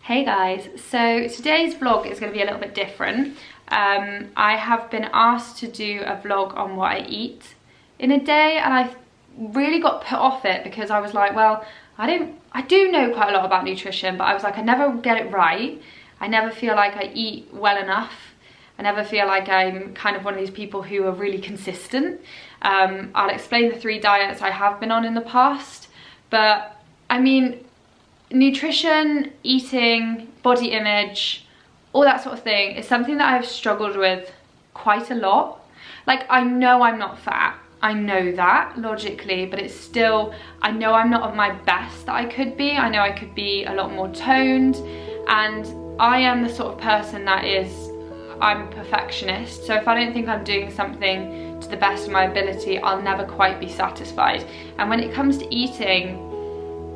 Hey guys, so today's vlog is going to be a little bit different. I have been asked to do a vlog on what I eat in a day, and I really got put off it because I was like, well, I do know quite a lot about nutrition, but I was like, I never get it right. I never feel like I eat well enough. I never feel like I'm kind of one of these people who are really consistent. I'll explain the 3 diets I have been on in the past, but I mean, nutrition, eating, body image, all that sort of thing is something that I've struggled with quite a lot. Like, I know I'm not fat, I know that logically, but it's still, I know I'm not at my best that I could be. I know I could be a lot more toned, and I am the sort of person that is, I'm a perfectionist, so if I don't think I'm doing something to the best of my ability, I'll never quite be satisfied. And when it comes to eating,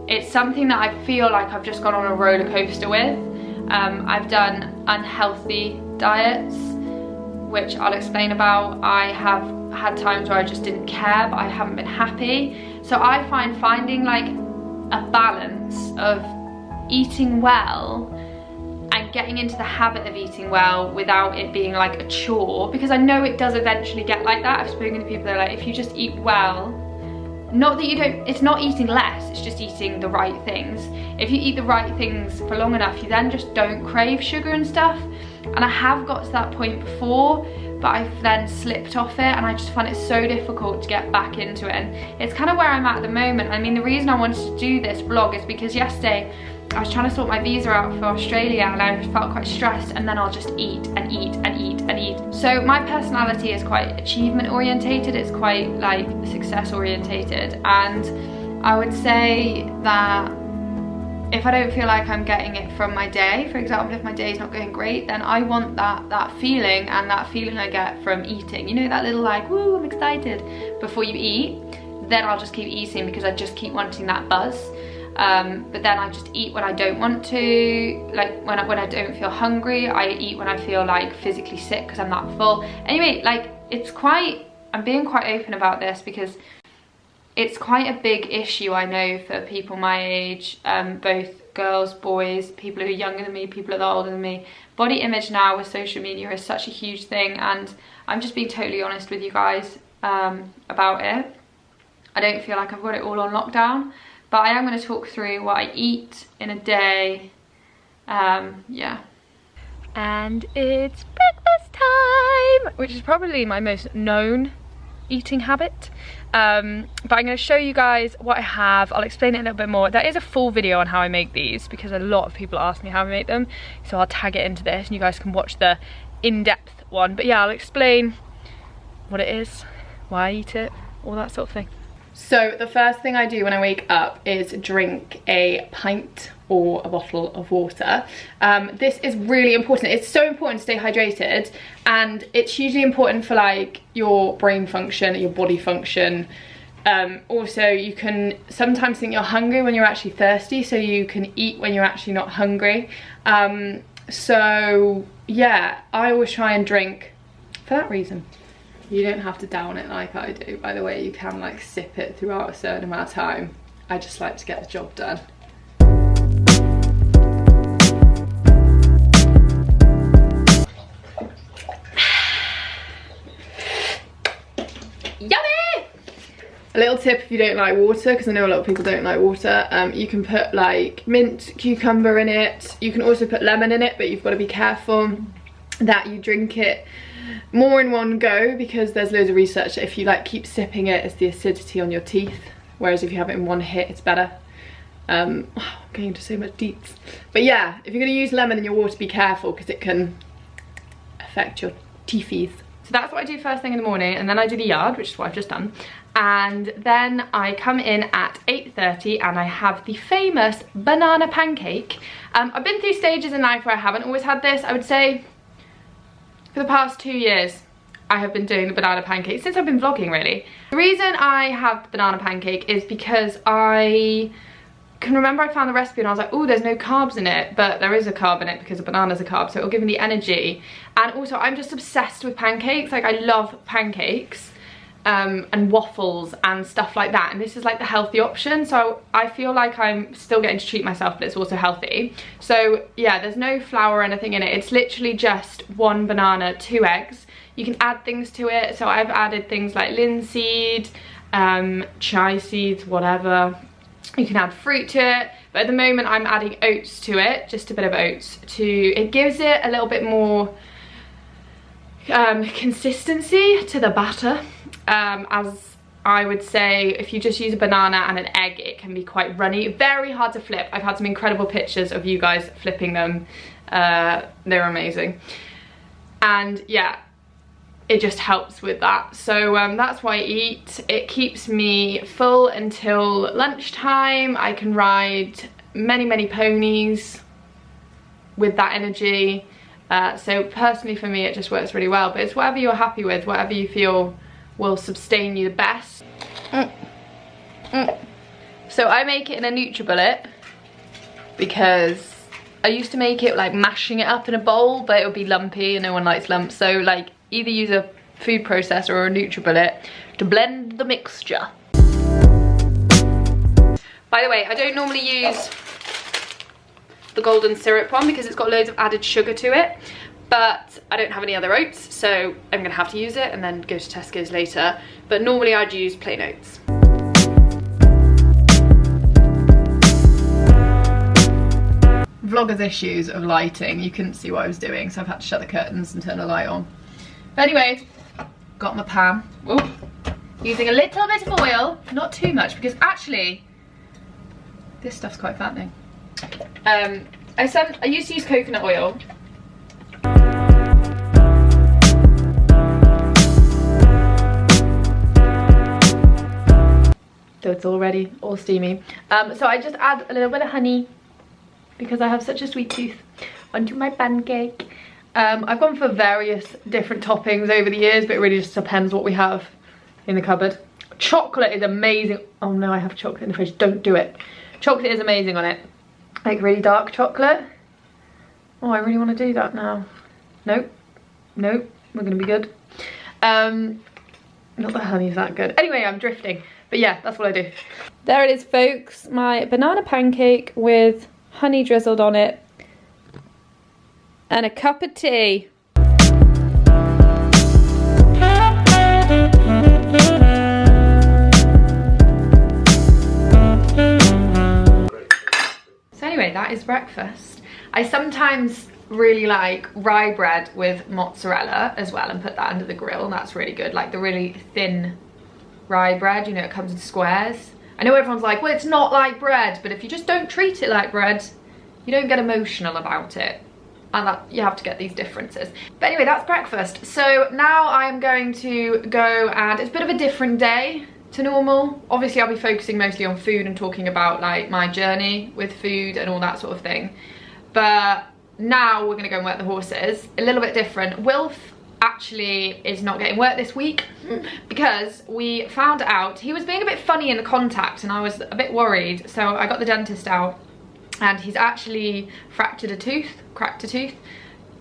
it's something that I feel like I've just gone on a roller coaster with. I've done unhealthy diets, which I'll explain about. I have had times where I just didn't care, but I haven't been happy. So I find finding like a balance of eating well and getting into the habit of eating well without it being like a chore, because I know it does eventually get like that. I've spoken to people that are like, if you just eat well, not that you don't, it's not eating less, it's just eating the right things. If you eat the right things for long enough, you then just don't crave sugar and stuff. And I have got to that point before, but I've then slipped off it, and I just find it so difficult to get back into it. And it's kind of where I'm at the moment. I mean, the reason I wanted to do this vlog is because yesterday I was trying to sort my visa out for Australia, and I felt quite stressed, and then I'll just eat and eat and eat and eat. So my personality is quite achievement orientated, it's quite like success orientated, and I would say that if I don't feel like I'm getting it from my day, for example, if my day's not going great, then I want that feeling, and that feeling I get from eating, you know, that little like, woo, I'm excited before you eat, then I'll just keep eating because I just keep wanting that buzz. But then I just eat when I don't want to, like when I don't feel hungry. I eat when I feel like physically sick because I'm that full. Anyway, like it's quite, I'm being quite open about this because it's quite a big issue, I know, for people my age, both girls, boys, people who are younger than me, people who are older than me. Body image now with social media is such a huge thing, and I'm just being totally honest with you guys about it. I don't feel like I've got it all on lockdown, but I am going to talk through what I eat in a day. Yeah. And it's breakfast time, which is probably my most known eating habit. But I'm going to show you guys what I have. I'll explain it a little bit more. There is a full video on how I make these because a lot of people ask me how I make them. So I'll tag it into this and you guys can watch the in-depth one. But yeah, I'll explain what it is, why I eat it, all that sort of thing. So the first thing I do when I wake up is drink a pint or a bottle of water. This is really important. It's so important to stay hydrated, and it's hugely important for like your brain function, your body function. Also, you can sometimes think you're hungry when you're actually thirsty, so you can eat when you're actually not hungry. So yeah, I always try and drink for that reason. You don't have to down it like I do, by the way. You can like sip it throughout a certain amount of time. I just like to get the job done. Yummy! A little tip if you don't like water, because I know a lot of people don't like water, you can put like mint, cucumber in it. You can also put lemon in it, but you've got to be careful that you drink it more in one go, because there's loads of research that if you like keep sipping it, it's the acidity on your teeth, whereas if you have it in one hit, it's better. I'm going into so much deets. But yeah, if you're going to use lemon in your water, be careful because it can affect your teethies. So that's what I do first thing in the morning, and then I do the yard, which is what I've just done. And then I come in at 8:30 and I have the famous banana pancake. I've been through stages in life where I haven't always had this. I would say for the past 2 years, I have been doing the banana pancake since I've been vlogging, really. The reason I have the banana pancake is because I can remember I found the recipe and I was like, oh, there's no carbs in it, but there is a carb in it because a banana's a carb, so it'll give me the energy. And also, I'm just obsessed with pancakes. Like, I love pancakes and waffles and stuff like that, and this is like the healthy option, so I feel like I'm still getting to treat myself, but it's also healthy. So yeah, there's no flour or anything in it. It's literally just 1 banana, 2 eggs. You can add things to it, so I've added things like linseed, chia seeds, whatever. You can add fruit to it, but at the moment I'm adding oats to it, just a bit of oats. It gives it a little bit more consistency to the batter. As I would say, if you just use a banana and an egg, it can be quite runny, very hard to flip. I've had some incredible pictures of you guys flipping them. They're amazing. And yeah, it just helps with that. So that's why I eat. It keeps me full until lunchtime. I can ride many ponies with that energy. So personally for me, it just works really well, but it's whatever you're happy with, whatever you feel will sustain you the best. So I make it in a NutriBullet because I used to make it like mashing it up in a bowl, but it would be lumpy and no one likes lumps. So like either use a food processor or a NutriBullet to blend the mixture. By the way, I don't normally use the golden syrup one because it's got loads of added sugar to it, but I don't have any other oats, so I'm gonna have to use it and then go to Tesco's later. But normally I'd use plain oats. Vlogger's issues of lighting. You couldn't see what I was doing, so I've had to shut the curtains and turn the light on. But anyway, got my pan. Ooh. Using a little bit of oil, not too much, because actually this stuff's quite fattening. I used to use coconut oil. So it's already all steamy. So I just add a little bit of honey because I have such a sweet tooth onto my pancake. I've gone for various different toppings over the years, but it really just depends what we have in the cupboard. Chocolate is amazing. Oh no, I have chocolate in the fridge. Don't do it. Chocolate is amazing on it. Like really dark chocolate. Oh, I really want to do that now. Nope. Nope. We're going to be good. Not that honey's that good. Anyway, I'm drifting. But yeah, that's what I do. There it is, folks. My banana pancake with honey drizzled on it. And a cup of tea. So anyway, that is breakfast. I sometimes really like rye bread with mozzarella as well and put that under the grill, and that's really good. Like the really thin rye bread, you know, it comes in squares. I know everyone's like, well, it's not like bread, but if you just don't treat it like bread, you don't get emotional about it. And that you have to get these differences. But anyway, that's breakfast. So now I'm going to go, and it's a bit of a different day to normal. Obviously I'll be focusing mostly on food and talking about like my journey with food and all that sort of thing. But now we're gonna go and work the horses. A little bit different. Wilf actually is not getting work this week because we found out he was being a bit funny in the contact and I was a bit worried. So I got the dentist out and he's actually fractured a tooth, cracked a tooth.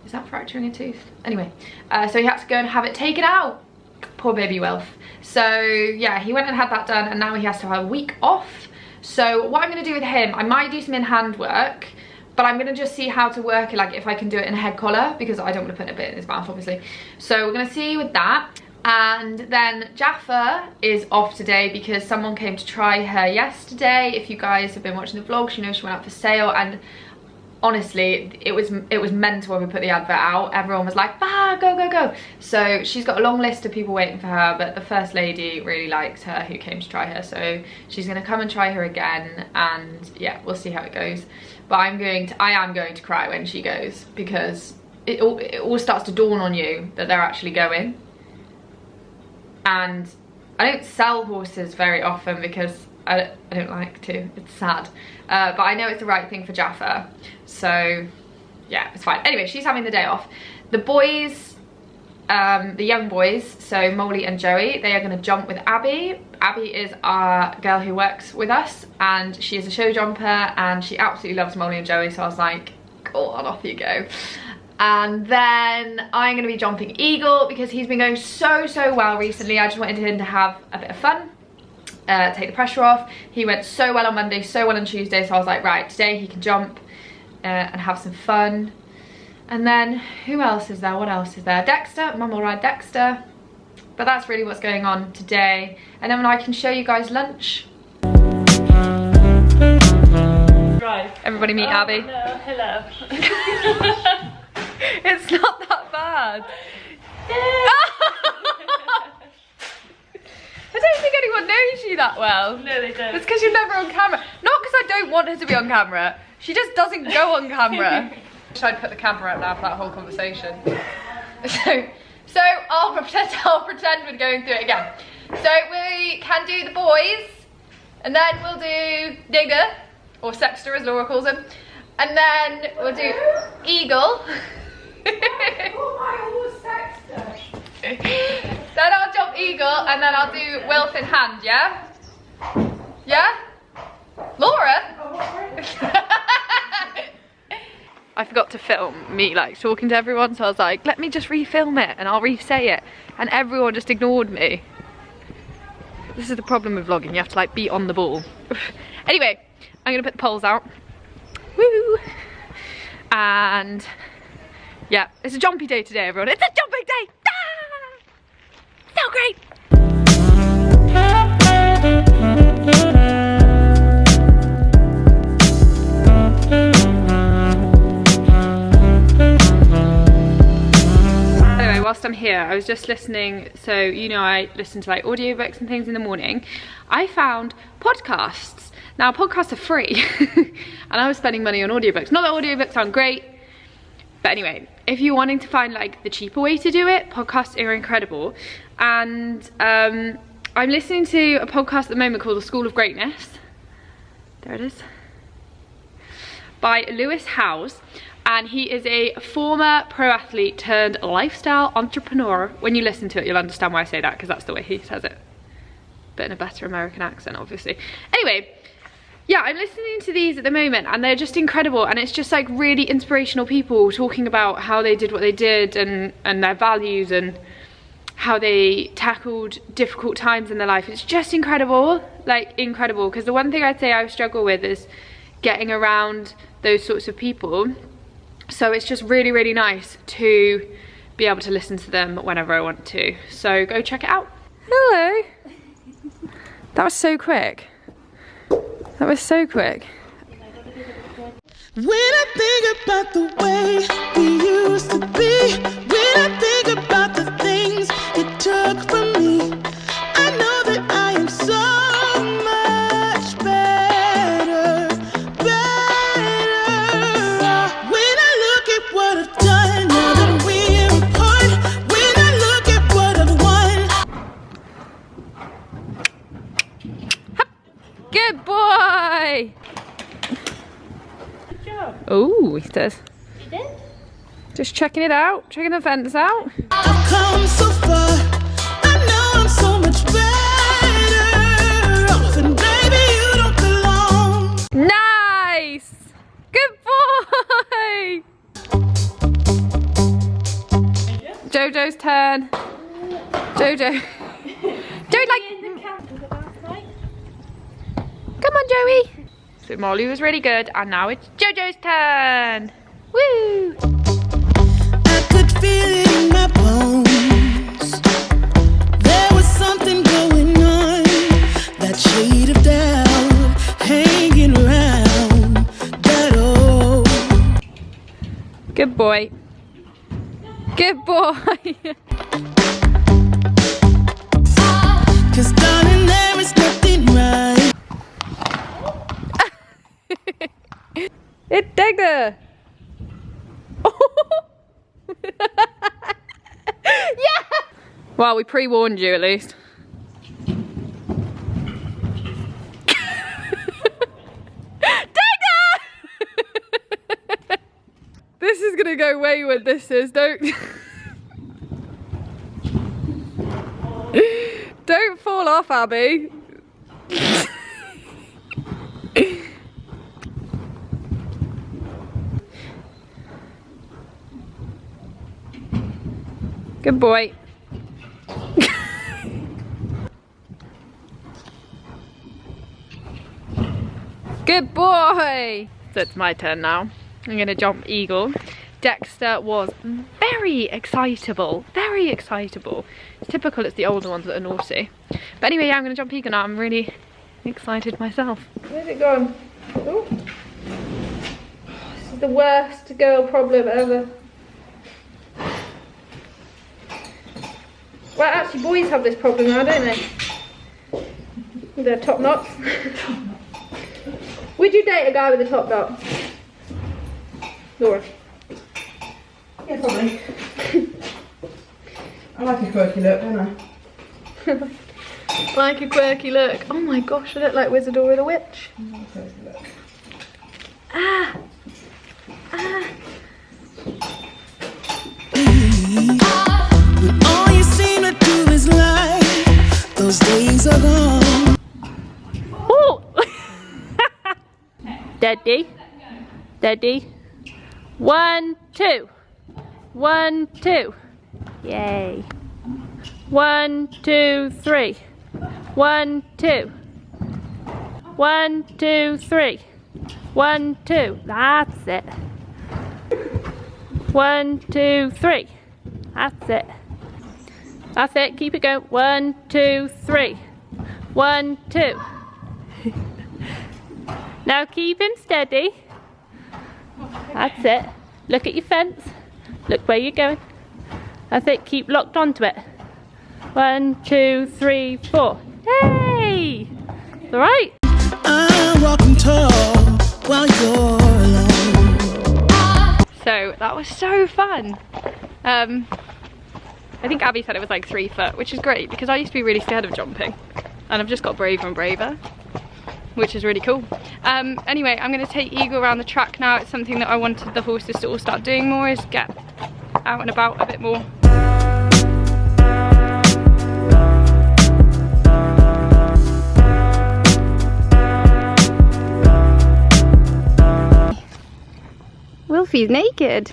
Is that fracturing a tooth? Anyway, so he had to go and have it taken out. Poor baby Wilf. So yeah, he went and had that done and now he has to have a week off. So what I'm gonna do with him, I might do some in-hand work, but I'm gonna just see how to work it, like if I can do it in a head collar, because I don't wanna put a bit in his mouth, obviously. So we're gonna see with that. And then Jaffa is off today because someone came to try her yesterday. If you guys have been watching the vlog, you know she went out for sale, and honestly, it was mental when we put the advert out. Everyone was like, ah, go, go, go. So she's got a long list of people waiting for her, but the first lady really liked her who came to try her. So she's gonna come and try her again, and yeah, we'll see how it goes. But I am going to cry when she goes, because it all starts to dawn on you that they're actually going. and I don't sell horses very often because I don't like to, it's sad. But I know it's the right thing for Jaffa, so yeah, it's fine. Anyway, she's having the day off. The boys, the young boys, so Molly and Joey, they are going to jump with Abby. Abby is our girl who works with us, and she is a show jumper, and she absolutely loves Molly and Joey, so I was like, go on, off you go. And then I'm going to be jumping Eagle because he's been going so well recently. I just wanted him to have a bit of fun, take the pressure off. He went so well on Monday, so well on Tuesday, so I was like, right, today he can jump and have some fun. And then who else is there? What else is there? Dexter, Mum will ride Dexter. But that's really what's going on today. And then I can show you guys lunch. Right. Everybody meet Abby. No, hello. It's not that bad. I don't think anyone knows you that well. No, they don't. It's because you're never on camera. Not because I don't want her to be on camera. She just doesn't go on camera. I wish I'd put the camera up now for that whole conversation. So I'll pretend we're going through it again. So we can do the boys, and then we'll do Digger, or Sexter as Laura calls him, and then we'll do Eagle. Then I'll jump Eagle, and then I'll do Wilf in hand, yeah? Yeah? Laura? I forgot to film me like talking to everyone, so I was like, let me just refilm it and I'll re-say it, and everyone just ignored me. This is the problem with vlogging, you have to like be on the ball. Anyway, I'm gonna put the poles out. Woo! And yeah, it's a jumpy day today, everyone. It's a jumping day! Ah! So great! Anyway, whilst I'm here, I was just listening, so you know I listen to like audiobooks and things in the morning. I found podcasts. Now podcasts are free and I was spending money on audiobooks. Not that audiobooks aren't great, but anyway, if you're wanting to find like the cheaper way to do it, podcasts are incredible. And I'm listening to a podcast at the moment called The School of Greatness. There it is. By Lewis Howes. And he is a former pro athlete turned lifestyle entrepreneur. When you listen to it, you'll understand why I say that, because that's the way he says it. But in a better American accent, obviously. Anyway, yeah, I'm listening to these at the moment and they're just incredible, and it's just like really inspirational people talking about how they did what they did and their values and how they tackled difficult times in their life. It's just incredible, like incredible, because the one thing I'd say I struggle with is getting around those sorts of people. So it's just really nice to be able to listen to them whenever I want to. So go check it out. Hello. That was so quick. That was so quick. When I think about the way we used to be, when I think about the things it took from me, I know that I am so much better. When I look at what I've done, now that we're apart, when I look at what I've won. Good boy. Good job. Oh, he says. You did? Just checking it out, checking the fence out. I've come so far, I know I'm so much better off, and baby, you don't belong. Nice. Good boy. Jojo's turn. Jojo. Joey, like. Come on, Joey. So Molly was really good, and now it's Jojo's turn. Woo! I could feel it in my bones. There was something going on, that shade of doubt hanging around that old. Good boy. Good boy. 'Cause darling, there is nothing right. It's Digger. Yeah. Well, we pre-warned you at least. This is gonna go wayward, this is, don't don't fall off, Abby. Good boy. Good boy. So it's my turn now. I'm gonna jump eagle. Dexter was very excitable, very excitable. It's typical, it's the older ones that are naughty. But anyway, yeah, I'm gonna jump eagle now. I'm really excited myself. Where's it gone? Oh. This is the worst girl problem ever. Well, actually, boys have this problem now, don't they? With their top knots. Would you date a guy with a top knot? Laura? Yeah, probably. I like a quirky look, don't I? Like a quirky look. Oh my gosh, I look like Wizard or the Witch. Ah! Ah! All you seem to do is lie. Those days are gone. Oh! Daddy. Daddy. 1, 2. 1, 2. Yay. 1, 2, 3. 1, 2. 1, 2, 3. 1, 2. That's it. 1, 2, 3. That's it. That's it. Keep it going. 1, 2, 3. 1, 2. Now keep him steady. That's it. Look at your fence. Look where you're going. That's it. Keep locked onto it. 1, 2, 3, 4. Hey! It's alright. I'm walking tall while you're alone. So that was so fun. I think Abby said it was like 3 foot, which is great because I used to be really scared of jumping. And I've just got braver and braver, which is really cool. Anyway, I'm gonna take Eagle around the track now. It's something that I wanted the horses to all start doing more, is get out and about a bit more. Wilfie's naked.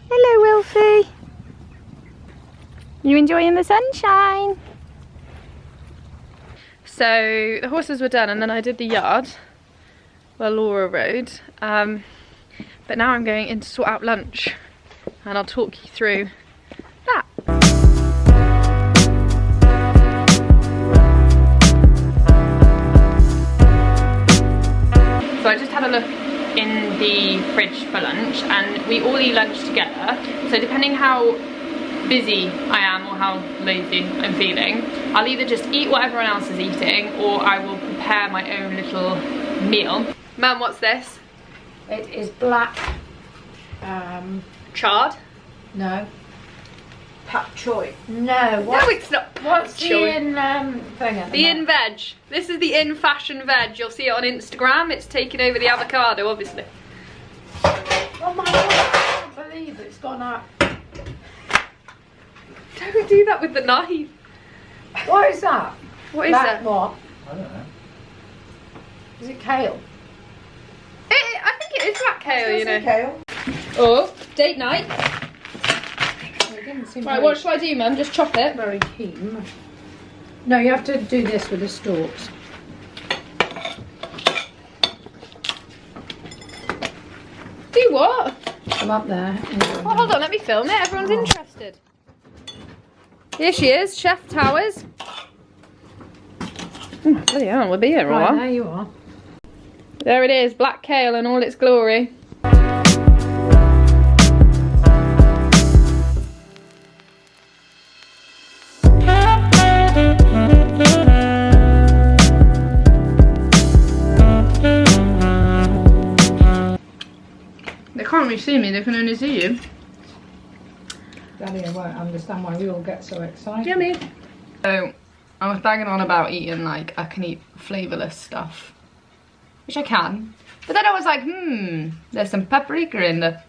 Hello, Wilfie. You enjoying the sunshine? So the horses were done and then I did the yard where Laura rode. But now I'm going in to sort out lunch and I'll talk you through that. So I just had a look in the fridge for lunch and we all eat lunch together. So depending how busy I am or how lazy I'm feeling, I'll either just eat what everyone else is eating or I will prepare my own little meal. Mum, what's this? It is black. Chard? No. Pak choy. No. No, it's not pak What's the choy. in thing at The in veg. This is the in fashion veg. You'll see it on Instagram. It's taken over the avocado, obviously. Oh my god, I can't believe it's gone up. Don't do that with the knife. What is that? What is Black that? what? I don't know. Is it kale? I think it is black kale, you know. Kale. Oh, date night. Well, it didn't seem Right, very, what shall I do, Mum? Just chop it? very keen. No, you have to do this with the stalks. Do what? Come up there. Oh, hold on, let me film it. Everyone's interested. Here she is, Chef Towers. Oh, bloody hell, we'll be here a Right, while. there you are. There it is, black kale in all its glory. They can't really see me, they can only see you. Daddy won't understand why we all get so excited. Yummy. So I was banging on about eating, like, I can eat flavourless stuff, which I can. But then I was like, there's some paprika in the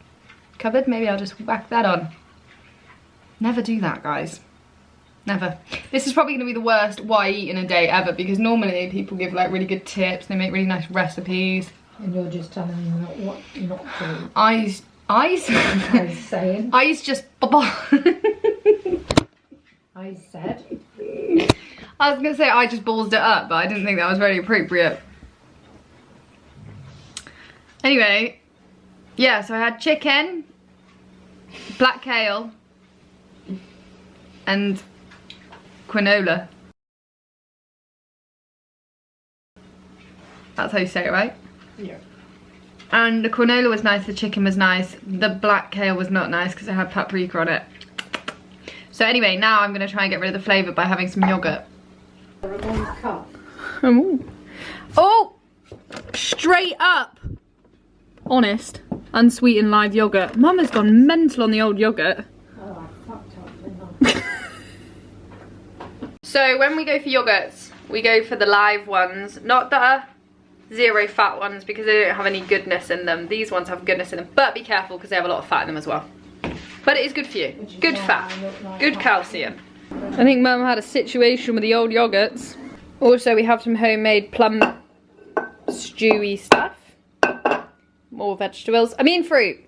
cupboard, maybe I'll just whack that on. Never do that, guys. Never. This is probably going to be the worst what I eat in a day ever, because normally people give like really good tips, they make really nice recipes. And you're just telling them what not to. I saying. I just I said. I was gonna say I just ballsed it up, but I didn't think that was very appropriate. Anyway, yeah, so I had chicken, black kale, and quinola. That's how you say it, right? Yeah. And the quinola was nice, the chicken was nice, the black kale was not nice because it had paprika on it. So anyway, now I'm going to try and get rid of the flavour by having some yoghurt. Oh! Straight up! Honest, unsweetened live yoghurt. Mum has gone mental on the old yoghurt. Oh, I fucked up, didn't I? So when we go for yoghurts, we go for the live ones, not the zero fat ones, because they don't have any goodness in them. These ones have goodness in them, but be careful because they have a lot of fat in them as well. But it is good for you. Good fat, good calcium. I think Mum had a situation with the old yoghurts. Also, we have some homemade plum stewy stuff. More vegetables. I mean fruit.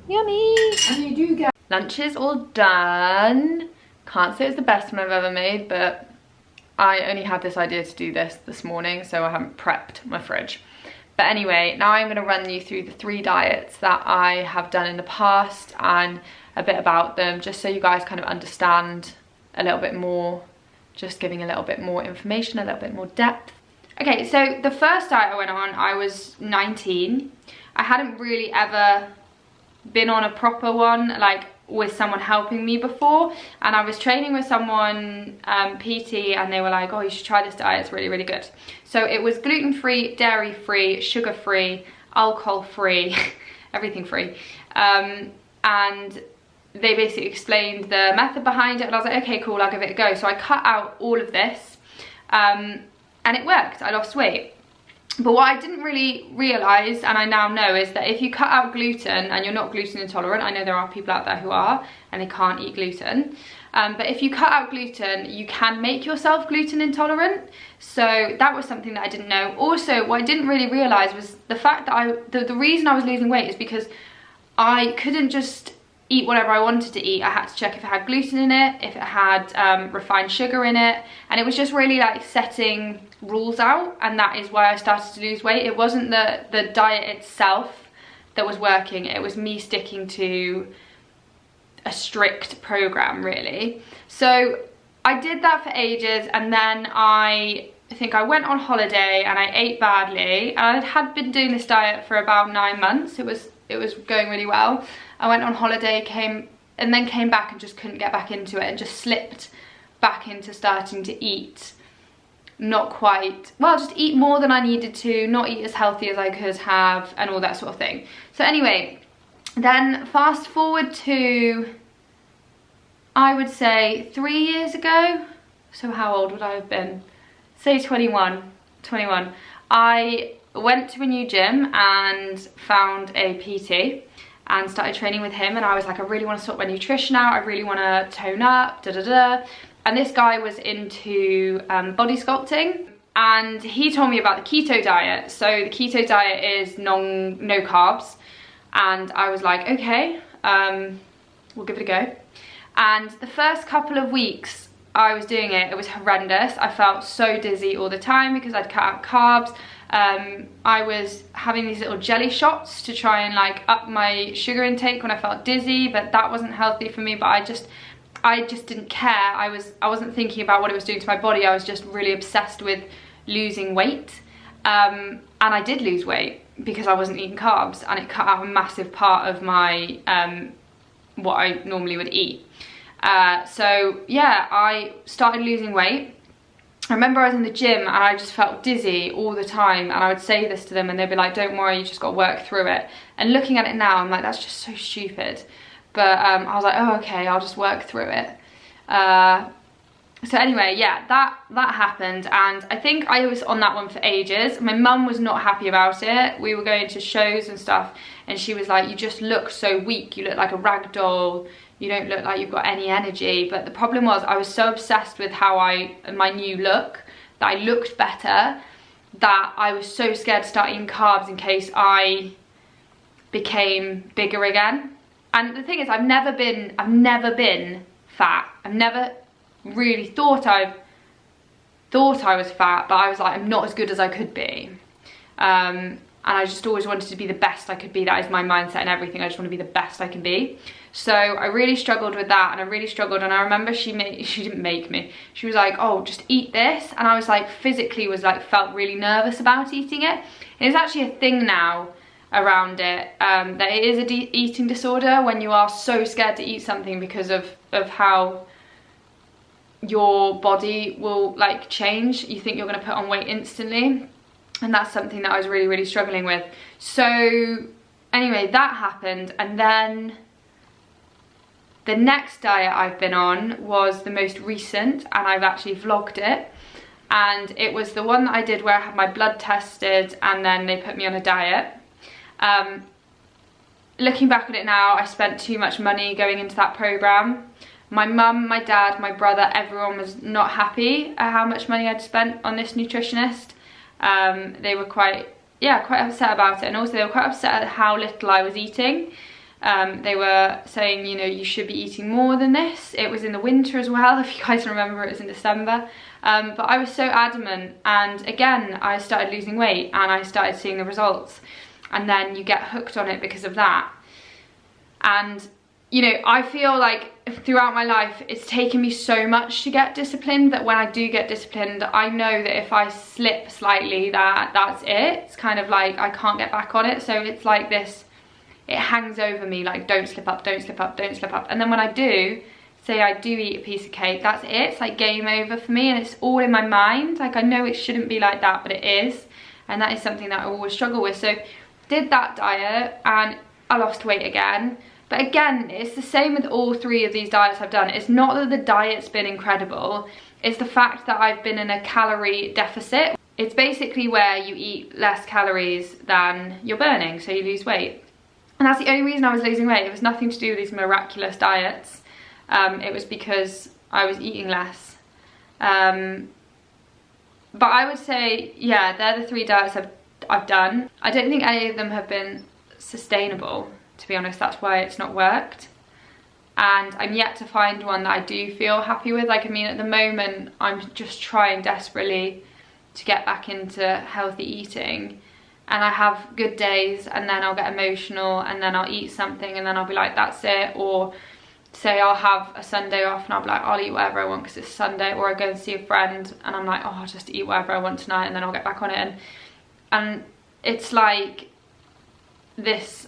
Yummy. And you do get... Lunch is all done. Can't say it's the best one I've ever made, but I only had this idea to do this morning, so I haven't prepped my fridge. But anyway, now I'm going to run you through the 3 diets that I have done in the past and a bit about them, just so you guys kind of understand a little bit more, just giving a little bit more information, a little bit more depth. Okay, so the first diet I went on, I was 19. I hadn't really ever been on a proper one, like with someone helping me before, and I was training with someone, PT, and they were like, oh, you should try this diet, it's really, really good. So it was gluten-free, dairy-free, sugar-free, alcohol-free, everything free, and they basically explained the method behind it, and I was like, okay, cool, I'll give it a go. So I cut out all of this, and it worked. I lost weight. But what I didn't really realise, and I now know, is that if you cut out gluten and you're not gluten intolerant, I know there are people out there who are and they can't eat gluten, but if you cut out gluten, you can make yourself gluten intolerant. So that was something that I didn't know. Also, what I didn't really realise was the fact that the reason I was losing weight is because I couldn't just eat whatever I wanted to eat. I had to check if it had gluten in it, if it had refined sugar in it, and it was just really like setting rules out, and that is why I started to lose weight. It wasn't the diet itself that was working, it was me sticking to a strict program, really. So I did that for ages, and then I think I went on holiday and I ate badly, and I had been doing this diet for about 9 months. It was going really well. I went on holiday, came back and just couldn't get back into it, and just slipped back into starting to eat not quite, well, just eat more than I needed to, not eat as healthy as I could have, and all that sort of thing. So anyway, then fast forward to, I would say 3 years ago. So how old would I have been? Say 21. I went to a new gym and found a PT and started training with him, and I was like, I really want to sort my nutrition out, I really want to tone up, and this guy was into body sculpting, and he told me about the keto diet. So the keto diet is no carbs, and I was like, okay, we'll give it a go. And the first couple of weeks I was doing it, it was horrendous. I felt so dizzy all the time because I'd cut out carbs. I was having these little jelly shots to try and like up my sugar intake when I felt dizzy, but that wasn't healthy for me. But I just didn't care. I wasn't thinking about what it was doing to my body. I was just really obsessed with losing weight, and I did lose weight because I wasn't eating carbs, and it cut out a massive part of my what I normally would eat. So yeah, I started losing weight. I remember I was in the gym and I just felt dizzy all the time, and I would say this to them and they'd be like, don't worry, you just got to work through it. And looking at it now, I'm like, that's just so stupid. But I was like, oh, okay, I'll just work through it. So anyway, yeah, that happened, and I think I was on that one for ages. My mum was not happy about it. We were going to shows and stuff, and she was like, you just look so weak, you look like a rag doll, you don't look like you've got any energy. But the problem was, I was so obsessed with my new look, that I looked better, that I was so scared to start eating carbs in case I became bigger again. And the thing is, I've never been fat. I've never really thought I was fat, but I was like, I'm not as good as I could be. And I just always wanted to be the best I could be. That is my mindset and everything. I just want to be the best I can be. So I really struggled with that, and I really struggled. And I remember she didn't make me. She was like, oh, just eat this. And I was like, physically felt really nervous about eating it. And it's actually a thing now around it, that it is a eating disorder, when you are so scared to eat something because of how your body will like change. You think you're going to put on weight instantly, and that's something that I was really struggling with. So anyway, that happened, and then the next diet I've been on was the most recent, and I've actually vlogged it, and it was the one that I did where I had my blood tested and then they put me on a diet. Looking back at it now, I spent too much money going into that program. My mum, my dad, my brother, everyone was not happy at how much money I'd spent on this nutritionist. They were quite upset about it, and also they were quite upset at how little I was eating. They were saying, you know, you should be eating more than this. It was in the winter as well, if you guys remember, it was in December. But I was so adamant, and again, I started losing weight and I started seeing the results. And then you get hooked on it because of that. And, you know, I feel like throughout my life, it's taken me so much to get disciplined, that when I do get disciplined, I know that if I slip slightly, that's it. It's kind of like I can't get back on it. So it's like this, it hangs over me, like, don't slip up, don't slip up, don't slip up. And then when I do, say I do eat a piece of cake, that's it. It's like game over for me, and it's all in my mind. Like, I know it shouldn't be like that, but it is. And that is something that I always struggle with. So did that diet, and I lost weight again. But again, it's the same with all three of these diets I've done. It's not that the diet's been incredible, it's the fact that I've been in a calorie deficit. It's basically where you eat less calories than you're burning, so you lose weight. And that's the only reason I was losing weight. It was nothing to do with these miraculous diets. It was because I was eating less. But I would say, yeah, they're the three diets I've done. I don't think any of them have been sustainable, to be honest. That's why it's not worked. And I'm yet to find one that I do feel happy with. Like, I mean, at the moment, I'm just trying desperately to get back into healthy eating. And I have good days, and then I'll get emotional, and then I'll eat something, and then I'll be like, that's it. Or say I'll have a Sunday off, and I'll be like, I'll eat whatever I want because it's Sunday. Or I go and see a friend, and I'm like, oh, I'll just eat whatever I want tonight, and then I'll get back on it. And it's like this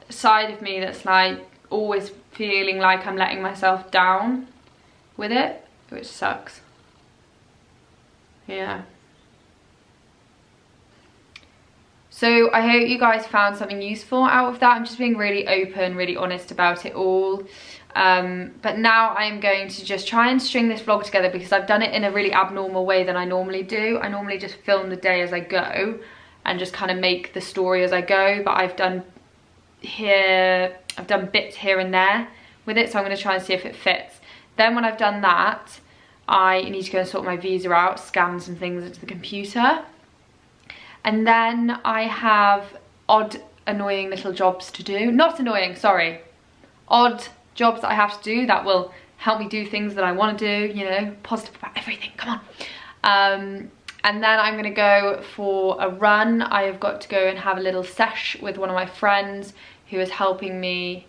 side of me that's like always feeling like I'm letting myself down with it, which sucks. Yeah. So I hope you guys found something useful out of that. I'm just being really open, really honest about it all. But now I'm going to just try and string this vlog together, because I've done it in a really abnormal way than I normally do. I normally just film the day as I go and just kind of make the story as I go, but I've done bits here and there with it, so I'm going to try and see if it fits. Then when I've done that, I need to go and sort my visa out, scan some things into the computer, and then I have odd annoying little jobs to do. Not annoying, sorry, odd jobs that I have to do that will help me do things that I want to do, you know, positive about everything, come on. And then I'm gonna go for a run. I have got to go and have a little sesh with one of my friends who is helping me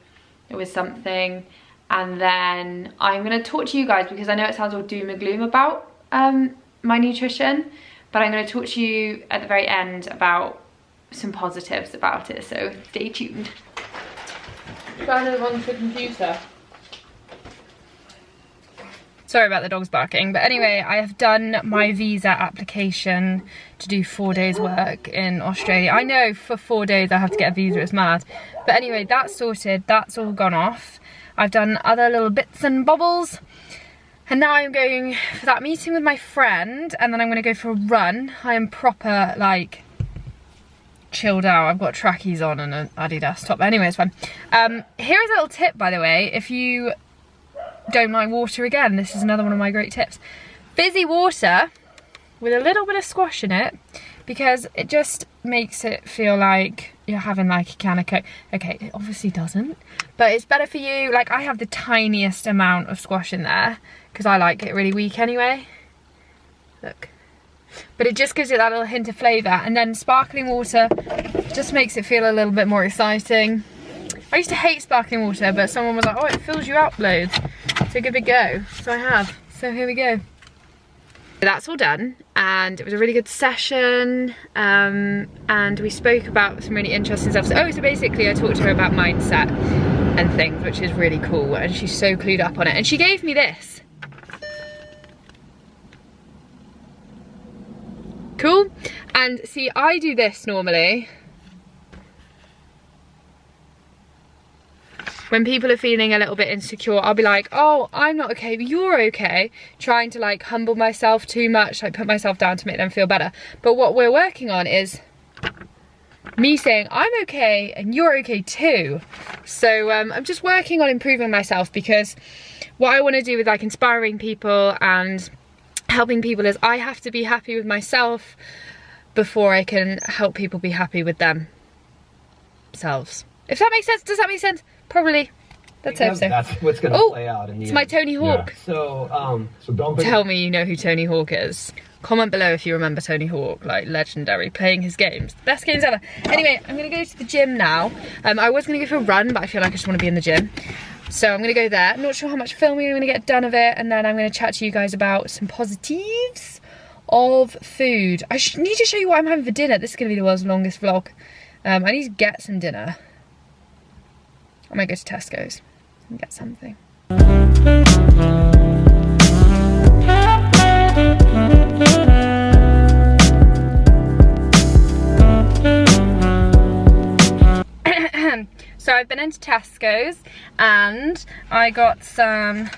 with something. And then I'm gonna talk to you guys, because I know it sounds all doom and gloom about my nutrition, but I'm gonna talk to you at the very end about some positives about it, so stay tuned. Try another one for the computer. Sorry about the dogs barking, but anyway, I have done my visa application to do 4 days work in Australia. I know for 4 days I have to get a visa, it's mad. But anyway, that's sorted, that's all gone off. I've done other little bits and bobbles. And now I'm going for that meeting with my friend, and then I'm gonna go for a run. I am proper, like, chilled out. I've got trackies on and an Adidas top. Anyway, it's fun. Here is a little tip, by the way, if you don't like water again, this is another one of my great tips. Fizzy water with a little bit of squash in it, because it just makes it feel like you're having like a can of Coke. Okay, it obviously doesn't, but it's better for you. Like, I have the tiniest amount of squash in there because I like it really weak anyway. Look. But it just gives it that little hint of flavour, and then sparkling water just makes it feel a little bit more exciting. I used to hate sparkling water, but someone was like, oh, it fills you up loads, so give it a go. So I have, so here we go. That's all done, and it was a really good session, and we spoke about some really interesting stuff. So basically I talked to her about mindset and things, which is really cool, and she's so clued up on it, and she gave me this. Cool. And see, I do this normally when people are feeling a little bit insecure. I'll be like, oh, I'm not okay, but you're okay, trying to like humble myself too much, like put myself down to make them feel better. But what we're working on is me saying I'm okay and you're okay too. So I'm just working on improving myself, because what I want to do with like inspiring people and helping people is I have to be happy with myself before I can help people be happy with themselves. If that makes sense. Does that make sense? Probably. Let's hope so. That's what's going to play out in the end. It's my Tony Hawk. Yeah. So don't tell me you know who Tony Hawk is. Comment below if you remember Tony Hawk, like legendary, playing his games. Best games ever. Anyway, I'm gonna go to the gym now. I was gonna go for a run, but I feel like I just wanna be in the gym. So I'm gonna go there. I'm not sure how much filming I'm gonna get done of it, and then I'm gonna chat to you guys about some positives of food. I need to show you what I'm having for dinner. This is gonna be the world's longest vlog. I need to get some dinner. I might go to Tesco's and get something. So I've been into Tesco's and I got some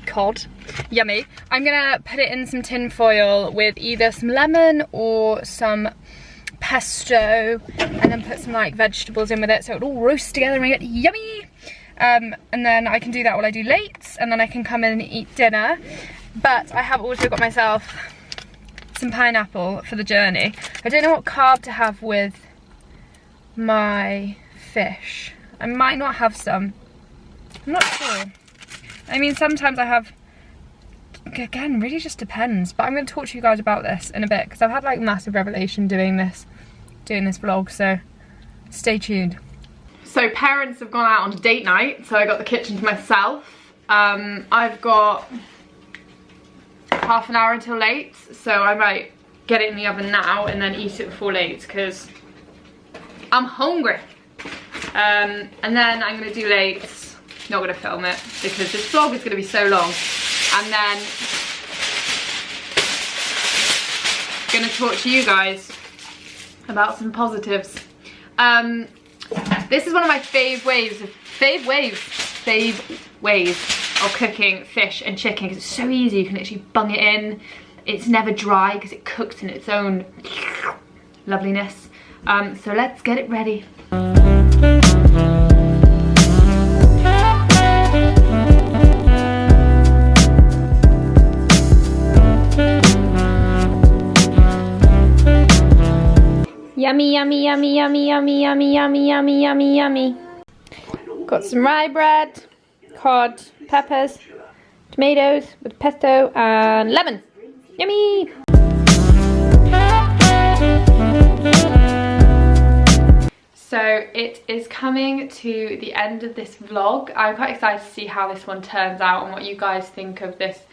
cod. Yummy. I'm gonna put it in some tin foil with either some lemon or some pesto, and then put some like vegetables in with it so it'll all roast together and get yummy. And then I can do that while I do lates, and then I can come in and eat dinner. But I have also got myself some pineapple for the journey. I don't know what carb to have with my fish. I might not have some. I'm not sure. I mean, sometimes I have, again, really just depends. But I'm going to talk to you guys about this in a bit, because I've had like massive revelation doing this vlog, so stay tuned. So parents have gone out on a date night, so I got the kitchen to myself. I've got half an hour until late, so I might get it in the oven now and then eat it before late, because I'm hungry. And then I'm gonna do late, not gonna film it because this vlog is gonna be so long. And then gonna talk to you guys about some positives. This is one of my fave ways of cooking fish and chicken, because it's so easy. You can literally bung it in. It's never dry because it cooks in its own loveliness. So let's get it ready. Yummy, yummy, yummy, yummy, yummy, yummy, yummy, yummy, yummy, yummy. Got some rye bread, cod, peppers, tomatoes with pesto and lemon. Yummy! So it is coming to the end of this vlog. I'm quite excited to see how this one turns out and what you guys think of this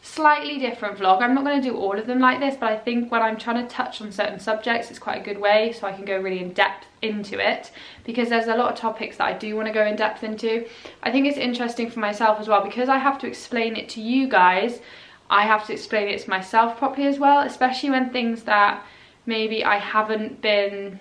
slightly different vlog. I'm not going to do all of them like this, but I think when I'm trying to touch on certain subjects, it's quite a good way so I can go really in depth into it, because there's a lot of topics that I do want to go in depth into. I think it's interesting for myself as well, because I have to explain it to you guys. I have to explain it to myself properly as well, especially when things that maybe I haven't been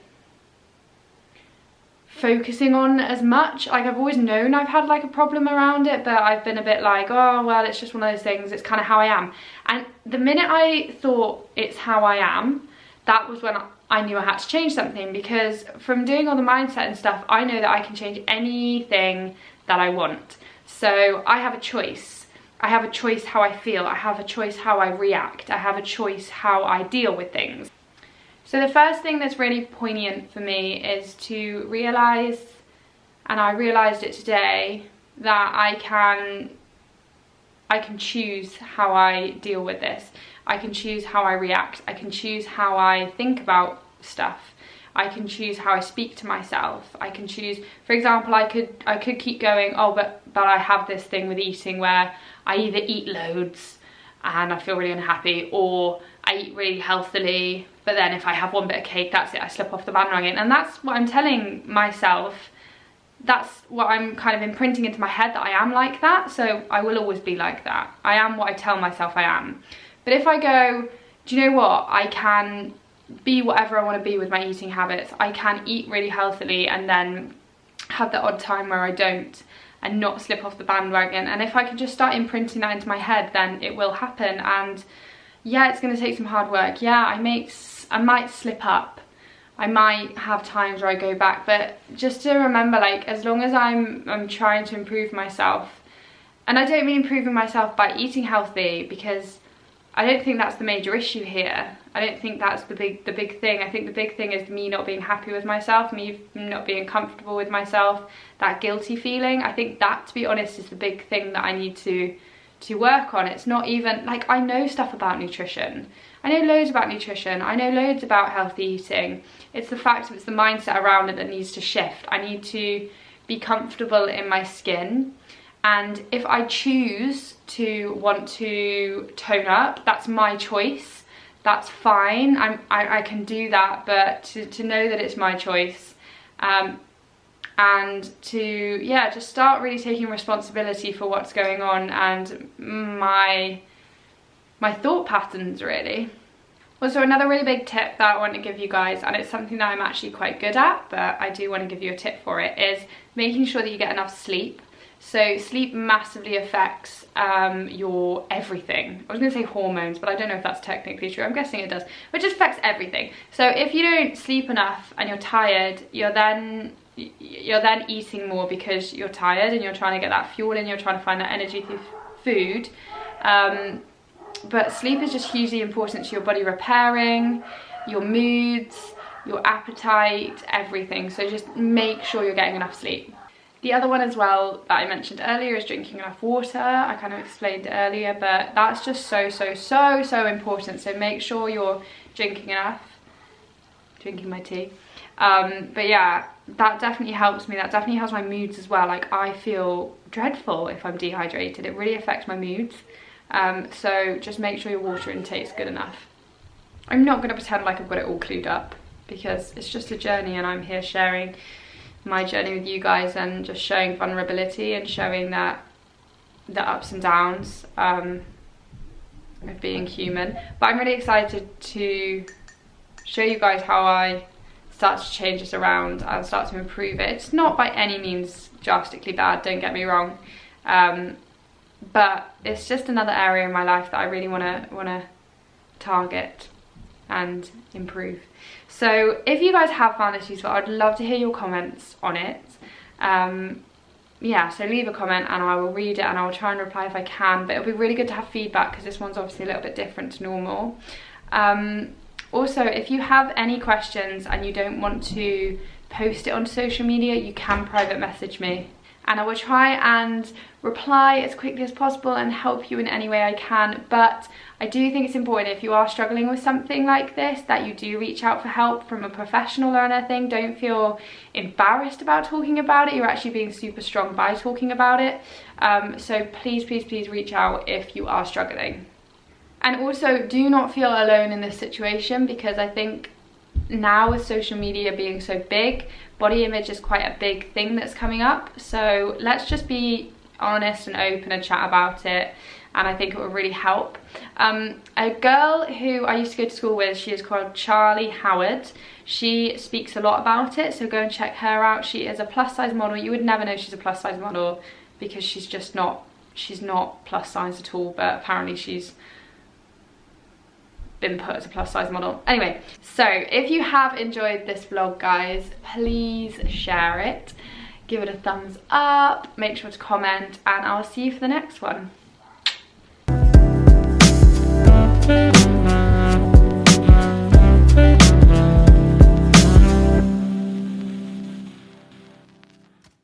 focusing on as much. Like, I've always known I've had like a problem around it, but I've been a bit like, oh well, it's just one of those things, it's kind of how I am. And the minute I thought it's how I am, that was when I knew I had to change something, because from doing all the mindset and stuff, I know that I can change anything that I want. So I have a choice. I have a choice how I feel. I have a choice how I react. I have a choice how I deal with things. So the first thing that's really poignant for me is to realise, and I realised it today, that I can choose how I deal with this. I can choose how I react. I can choose how I think about stuff. I can choose how I speak to myself. I can choose, for example, I could keep going, oh, but I have this thing with eating where I either eat loads and I feel really unhappy, or I eat really healthily, but then if I have one bit of cake, that's it, I slip off the bandwagon. And that's what I'm telling myself. That's what I'm kind of imprinting into my head, that I am like that, so I will always be like that. I am what I tell myself I am. But if I go, do you know what, I can be whatever I want to be with my eating habits. I can eat really healthily and then have the odd time where I don't, and not slip off the bandwagon. And if I can just start imprinting that into my head, then it will happen. And yeah, it's going to take some hard work. Yeah, I might slip up. I might have times where I go back, but just to remember, like, as long as I'm trying to improve myself, and I don't mean improving myself by eating healthy, because I don't think that's the major issue here. I don't think that's the big thing. I think the big thing is me not being happy with myself, me not being comfortable with myself, that guilty feeling. I think that, to be honest, is the big thing that I need to work on. It's not even, like, I know stuff about nutrition. I know loads about nutrition. I know loads about healthy eating. It's the fact that it's the mindset around it that needs to shift. I need to be comfortable in my skin. And if I choose to want to tone up, that's my choice. That's fine. I can do that, but to know that it's my choice, and to, yeah, just start really taking responsibility for what's going on and my thought patterns, really. Also, another really big tip that I want to give you guys, and it's something that I'm actually quite good at, but I do want to give you a tip for it, is making sure that you get enough sleep. So sleep massively affects your everything. I was going to say hormones, but I don't know if that's technically true. I'm guessing it does, but it just affects everything. So if you don't sleep enough and you're tired, you're then eating more because you're tired and you're trying to get that fuel in, you're trying to find that energy through food. But sleep is just hugely important to your body repairing, your moods, your appetite, everything. So just make sure you're getting enough sleep. The other one as well that I mentioned earlier is drinking enough water. I kind of explained it earlier, but that's just so important. So make sure you're drinking enough. Drinking my tea. But yeah, that definitely helps me. That definitely helps my moods as well. Like, I feel dreadful if I'm dehydrated. It really affects my moods. So just make sure your water intake's good enough. I'm not going to pretend like I've got it all clued up, because it's just a journey and I'm here sharing my journey with you guys and just showing vulnerability and showing that the ups and downs of being human. But I'm really excited to show you guys how I start to change this around and start to improve it. It's not by any means drastically bad, don't get me wrong, but it's just another area in my life that I really want to target and improve. So if you guys have found this useful, I'd love to hear your comments on it. Yeah, so leave a comment and I will read it and I will try and reply if I can, but it'll be really good to have feedback because this one's obviously a little bit different to normal. Also, if you have any questions and you don't want to post it on social media, you can private message me and I will try and reply as quickly as possible and help you in any way I can. But I do think it's important, if you are struggling with something like this, that you do reach out for help from a professional or anything. Don't feel embarrassed about talking about it. You're actually being super strong by talking about it. So please reach out if you are struggling. And also, do not feel alone in this situation, because I think now with social media being so big, body image is quite a big thing that's coming up. So let's just be honest and open and chat about it. and I think it will really help. A girl who I used to go to school with, she is called Charlie Howard. She speaks a lot about it, so go and check her out. She is a plus size model. You would never know she's a plus size model because she's just not, she's not plus size at all, but apparently she's been put as a plus size model. Anyway, so if you have enjoyed this vlog, guys, please share it, give it a thumbs up, make sure to comment, and I'll see you for the next one.